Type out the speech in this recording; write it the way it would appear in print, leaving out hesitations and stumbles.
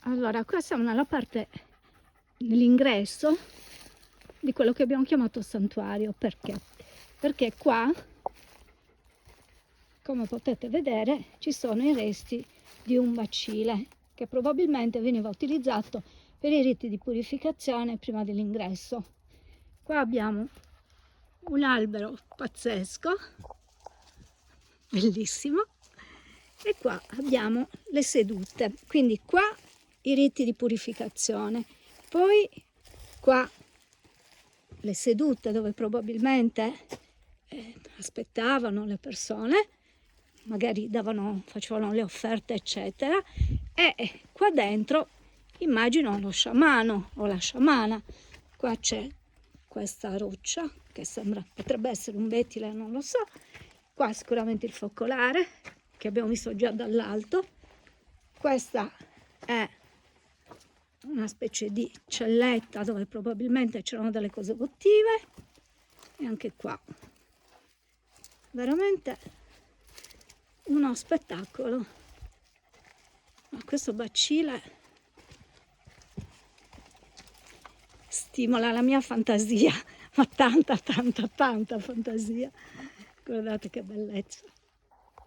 Allora, qua siamo nella parte, nell'ingresso di quello che abbiamo chiamato santuario. Perché? Perché qua, come potete vedere, ci sono i resti di un bacile che probabilmente veniva utilizzato per i riti di purificazione prima dell'ingresso. Qua abbiamo un albero pazzesco, bellissimo, e qua abbiamo le sedute, quindi qua i riti di purificazione, poi qua le sedute dove probabilmente aspettavano le persone, magari facevano le offerte eccetera, e qua dentro immagino lo sciamano o la sciamana. Qua c'è questa roccia che potrebbe essere un bettile, non lo so. Qua sicuramente il focolare che abbiamo visto già dall'alto. Questa è una specie di celletta dove probabilmente c'erano delle cose votive, e anche qua veramente uno spettacolo. Ma questo bacile stimola la mia fantasia, ma tanta fantasia. Guardate che bellezza.